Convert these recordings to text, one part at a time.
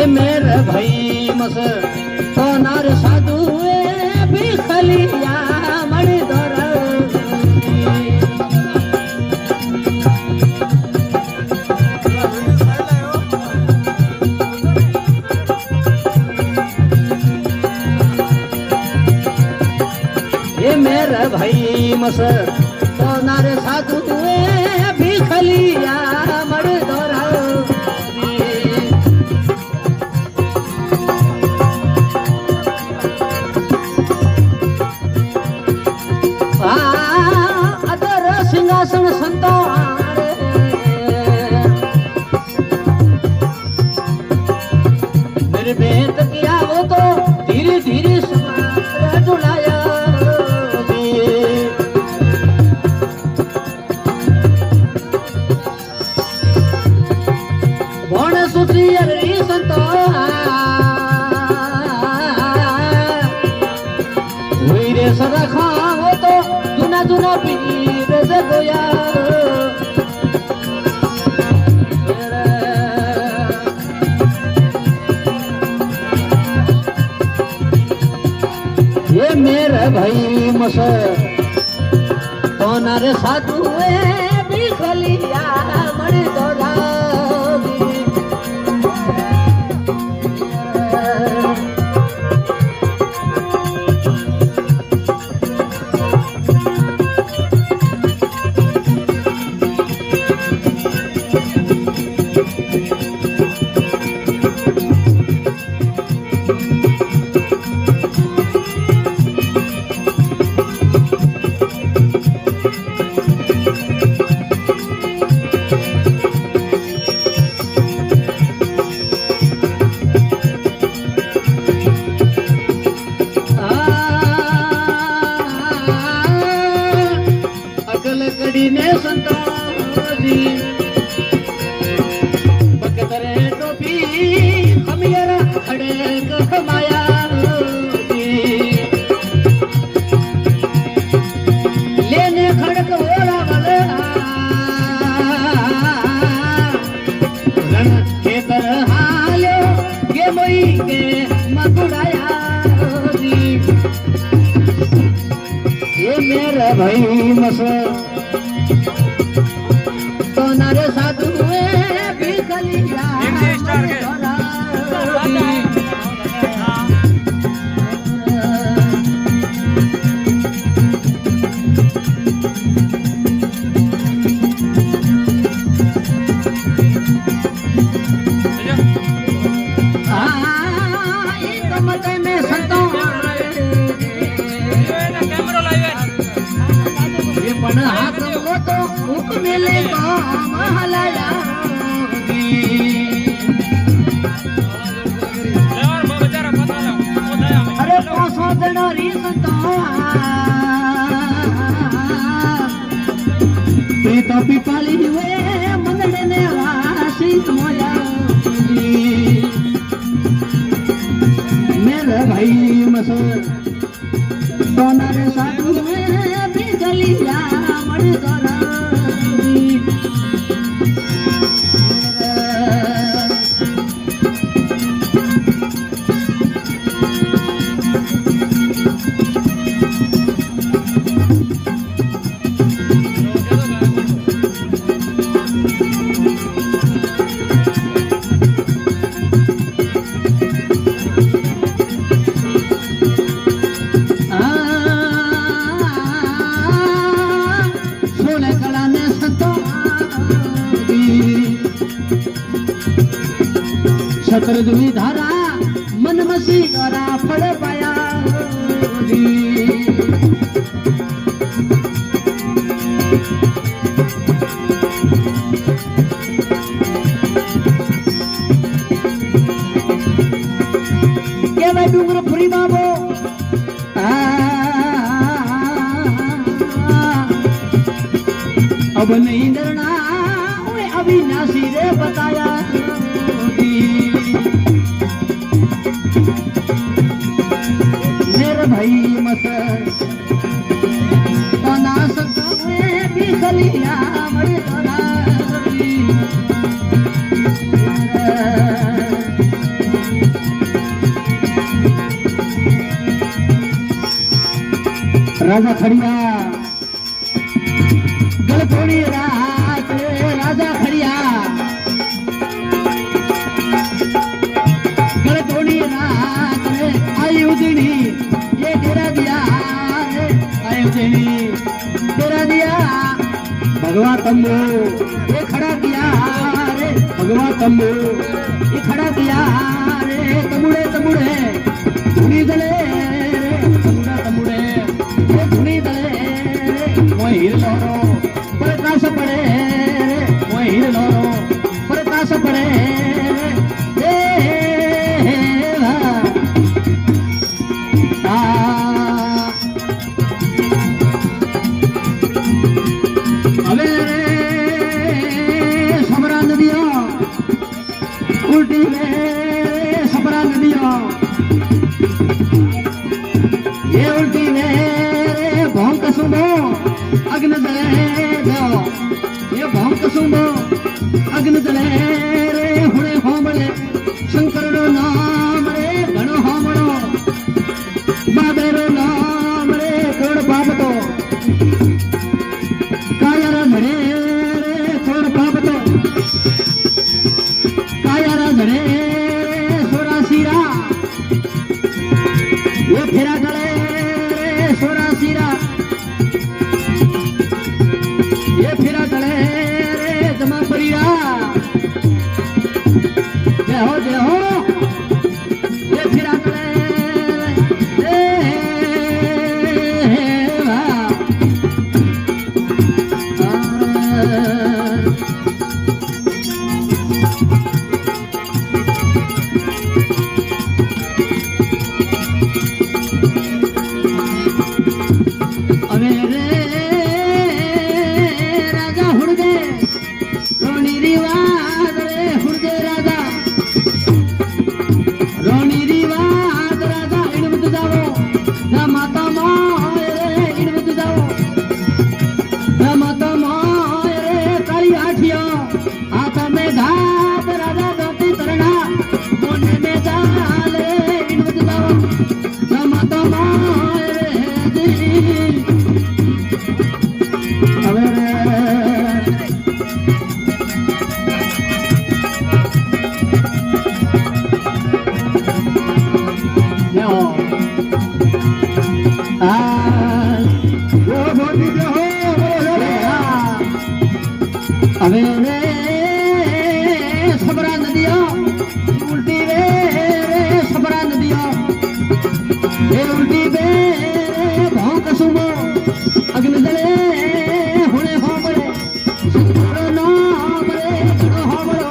ये मेरे भाई मस तो नार साधु भी खलिया मणि दर ये मेरे भाई मस तो नार साधु भी खलिया मणि दर सिंहासन संतो मेरे बेत किया वो तो धीरे धीरे डुलाया भोण सुत्री अरे संतो हुई रे सरखा वो तो जुना जुना पीर से गोया ये मेरे भाई मस तो नारे साधु भी खलिया मणि दौड़ा ने संताजी बकतरे टोपी खमियरा खड़े कमाया लेने खड़क ओरा वाले रण के कर हालो ये मोई के मकुड़ाया ये मेरा भाई मस तो नारे साधु भी खलिया में संतों ये पण हाथ वो तो मुख मेले को महलाया अरे पोसो दनारी संतो पीता पिपाली हुए मंदड़े ने वासी मोया मेरे भाई मस तो नारे साधु भी गलिया मणि दौड़ा सतर दुई धारा मन मसी करा फड़ पाया के भाई डूंगर फुरी बाबो अब नहीं डरना अविनाशी रे बताया मेरे भाई मस ना सकता भी खलिया मरे राजा खड़िया गलतोड़ी रात रे राजा खड़िया गलतोड़ी रात रे आई उजड़ी ये डेरा दिया रे आई उजड़ी डेरा दिया भगवा तंबू ये खड़ा किया रे भगवा तंबू ये खड़ा किया रे तमुड़े तमुड़े धुनी दले रे तमुड़ा तमुड़े ये धुनी दले रे मोय हीर लोरो प्रकाश पड़े रे मोय हीर लोरो प्रकाश पड़े रे હવે सबरा नदियों उल्टी में सबरा नदियों ये उल्टी में भौंक सुबो अग्न जले जाओ ये भौंक सुबो अग्न जले रे हुणे होमले शंकर रो नाम रे घणो होमड़ो बाबेरो नाम रे कोड़ बाबतो कायारा धड़े रे कोड़ बाबतो कायारा धड़े सोरा सीरा ये फेरा गले रे सोरा सीरा ये फेरा गले रे जमा परीरा जय हो ये फेरा गले राजा हुड़दे रोनी रिवाज रे हुड़दे राजा रोनी रिवाज राजा इनमत जाओ ना माता माय रे इनमत जाओ ना माता माय रे काली आठिया हाथ में घात राजा धोती तरना मोने में जाल रे इनमत जाओ ना माता माय रे जी હવે રે सबरा नदियों उल्टी रे सबरा नदियों ये उल्टी बे भौंक सुमो अग्नि जले हुणे होमड़े शंकरो नाम रे घणो होमड़ो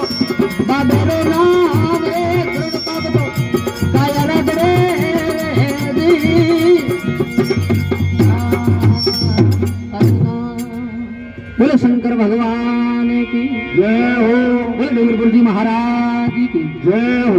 बाबेरो नाम रे घणो पाबतो कायारा धड़े दी बोले शंकर भगवान की जय हो। बोले डूंगरपुर जी महाराज की जय हो।